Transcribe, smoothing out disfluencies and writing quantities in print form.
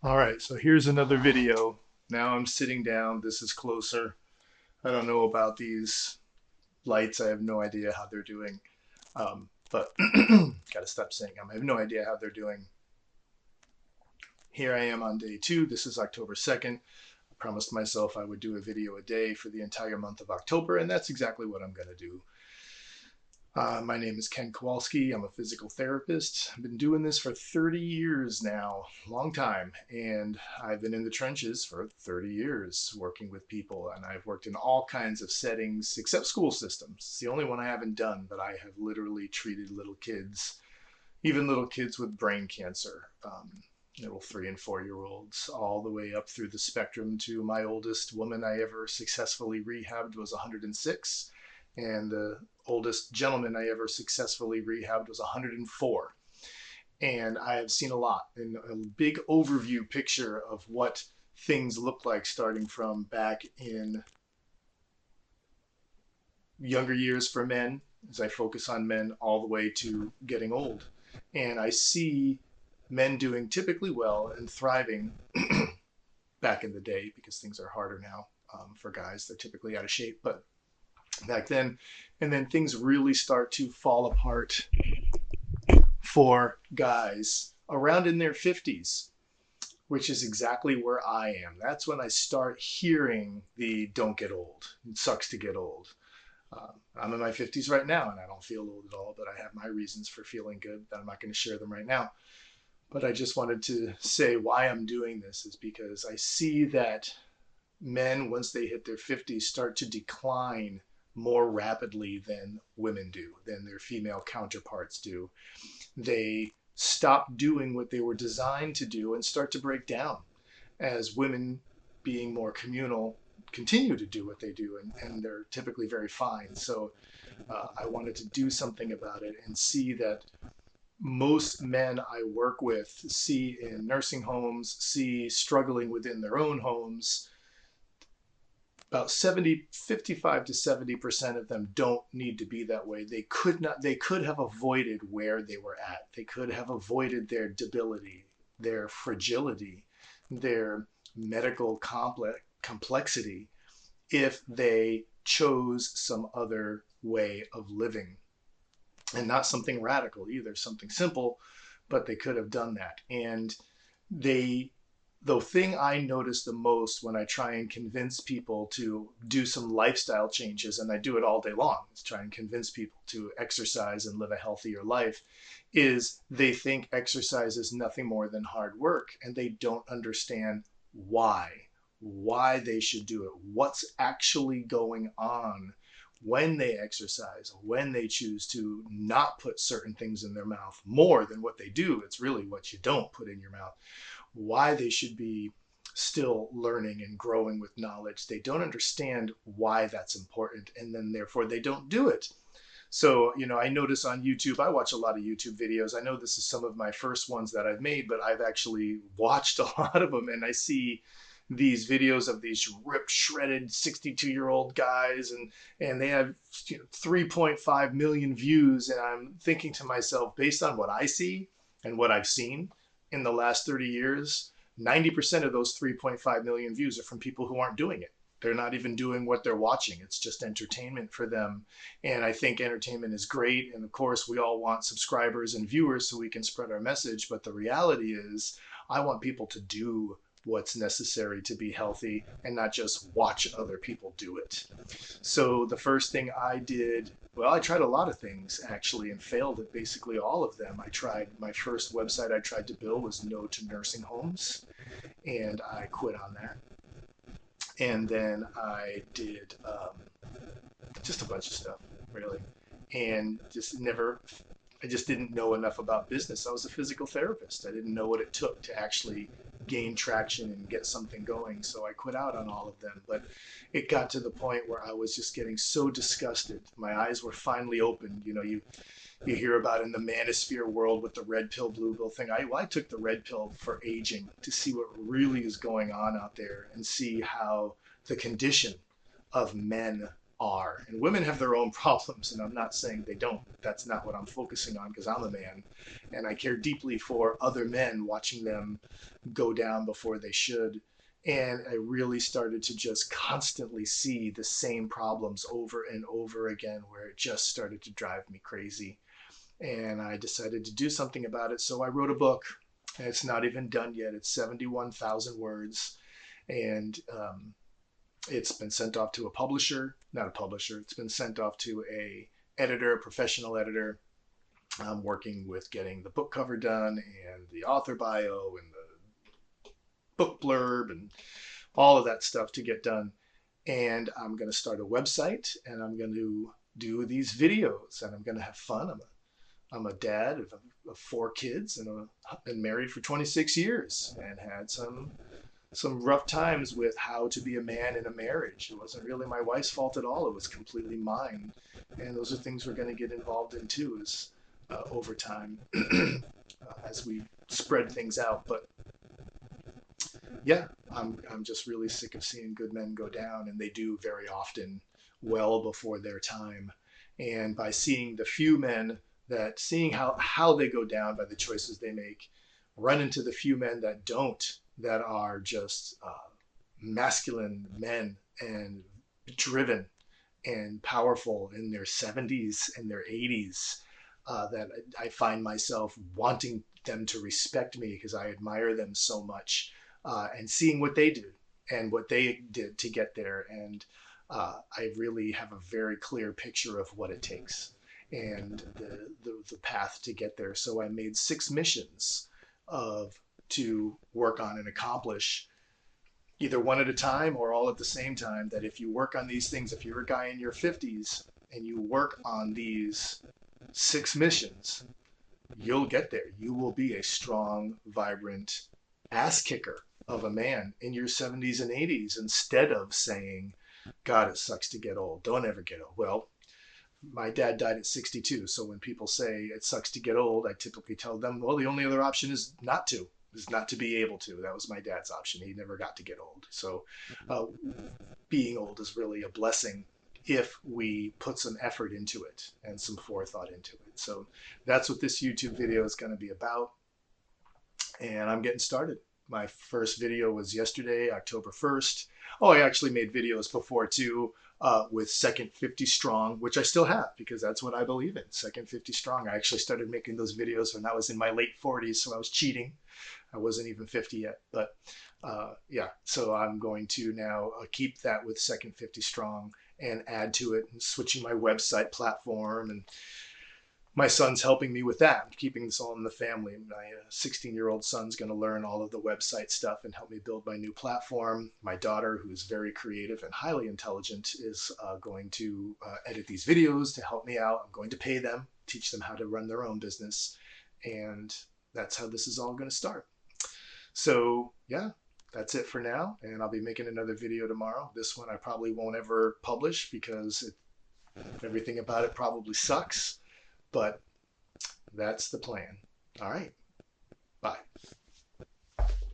All right, so here's another video. Now I'm sitting down. This is closer. I don't know about these lights. I have no idea how they're doing. But gotta stop saying I have no idea how they're doing. Here I am on day two. This is October 2nd. I promised myself I would do a video a day for the entire month of October, and that's exactly what I'm gonna do. My name is Ken Kowalski. I'm a physical therapist. I've been doing this for 30 years now, long time. And I've been in the trenches for 30 years working with people. And I've worked in all kinds of settings except school systems. It's the only one I haven't done, but I have literally treated little kids, even little kids with brain cancer, little 3 and 4 year olds, all the way up through the spectrum to my oldest woman I ever successfully rehabbed was 106, and the oldest gentleman I ever successfully rehabbed was 104. And I have seen a lot, and a big overview picture of what things look like starting from back in younger years for men, as I focus on men, all the way to getting old. And I see men doing typically well and thriving back in the day, because things are harder now for guys. They're typically out of shape, but back then. And then things really start to fall apart for guys around in their 50s, which is exactly where I am. That's when I start hearing the don't get old. It sucks to get old. I'm in my 50s right now and I don't feel old at all, but I have my reasons for feeling good. I'm not going to share them right now. But I just wanted to say why I'm doing this is because I see that men, once they hit their 50s, start to decline more rapidly than women do, than their female counterparts do. They stop doing what they were designed to do and start to break down as women, being more communal, continue to do what they do, and they're typically very fine. So I wanted to do something about it and see that most men I work with see in nursing homes, see struggling within their own homes. About 70, 55 to 70% of them don't need to be that way. They could have avoided where they were at. They could have avoided their debility, their fragility, their medical complexity if they chose some other way of living, and not something radical either, something simple, but they could have done that. And they the thing I notice the most when I try and convince people to do some lifestyle changes, and I do it all day long, is try and convince people to exercise and live a healthier life, is they think exercise is nothing more than hard work, and they don't understand why they should do it, what's actually going on when they exercise, when they choose to not put certain things in their mouth more than what they do. It's really what you don't put in your mouth, why they should be still learning and growing with knowledge. They don't understand why that's important, and then therefore they don't do it. So, I notice on YouTube, I watch a lot of YouTube videos. I know this is some of my first ones that I've made, but I've actually watched a lot of them, and I see these videos of these ripped, shredded 62-year-old guys, and they have 3.5 million views. And I'm thinking to myself, based on what I see and what I've seen in the last 30 years, 90% of those 3.5 million views are from people who aren't doing it. They're not even doing what they're watching. It's just entertainment for them. And I think entertainment is great. And of course, we all want subscribers and viewers so we can spread our message. But the reality is, I want people to do what's necessary to be healthy and not just watch other people do it. So the first thing I did, well, I tried a lot of things actually and failed at basically all of them. I tried, my first website I tried to build was No to Nursing Homes, and I quit on that. And then I did just a bunch of stuff, really, and I just didn't know enough about business. I was a physical therapist. I didn't know what it took to actually gain traction and get something going. So I quit out on all of them. But it got to the point where I was just getting so disgusted. My eyes were finally opened. You hear about in the manosphere world with the red pill, blue pill thing. I took the red pill for aging to see what really is going on out there and see how the condition of men are. And women have their own problems, and I'm not saying they don't. That's not what I'm focusing on because I'm a man and I care deeply for other men, watching them go down before they should. And I really started to just constantly see the same problems over and over again, where it just started to drive me crazy. And I decided to do something about it. So I wrote a book. It's not even done yet. It's 71,000 words. And it's been sent off to a publisher, not a publisher. It's been sent off to a editor, a professional editor. I'm working with getting the book cover done and the author bio and the book blurb and all of that stuff to get done. And I'm going to start a website and I'm going to do these videos and I'm going to have fun. I'm a dad of 4 kids and I've been married for 26 years and had some rough times with how to be a man in a marriage. It wasn't really my wife's fault at all. It was completely mine. And those are things we're going to get involved in too, is over time as we spread things out. But yeah, I'm just really sick of seeing good men go down, and they do very often well before their time. And by seeing the few men that, seeing how they go down by the choices they make, run into the few men that don't, that are just masculine men and driven and powerful in their 70s and their 80s, that I find myself wanting them to respect me because I admire them so much, and seeing what they do and what they did to get there. And I really have a very clear picture of what it takes and the path to get there. So I made 6 missions to work on and accomplish, either one at a time or all at the same time. That if you work on these things, if you're a guy in your 50s and you work on these 6 missions, you'll get there. You will be a strong, vibrant ass kicker of a man in your 70s and 80s, instead of saying, God, it sucks to get old. Don't ever get old. Well, my dad died at 62. So when people say it sucks to get old, I typically tell them, well, the only other option is not to be able to. That was my dad's option. He never got to get old. So being old is really a blessing if we put some effort into it and some forethought into it. So that's what this YouTube video is going to be about. And I'm getting started. My first video was yesterday, October 1st. Oh, I actually made videos before too, with Second 50 Strong, which I still have because that's what I believe in. Second 50 Strong. I actually started making those videos when I was in my late 40s, so I was cheating. I wasn't even 50 yet. But yeah, so I'm going to now keep that with Second 50 Strong and add to it, and switching my website platform. And my son's helping me with that, keeping this all in the family. My 16-year-old son's going to learn all of the website stuff and help me build my new platform. My daughter, who's very creative and highly intelligent, is going to edit these videos to help me out. I'm going to pay them, teach them how to run their own business. And that's how this is all going to start. So yeah, that's it for now. And I'll be making another video tomorrow. This one I probably won't ever publish because everything about it probably sucks. But that's the plan. All right. Bye.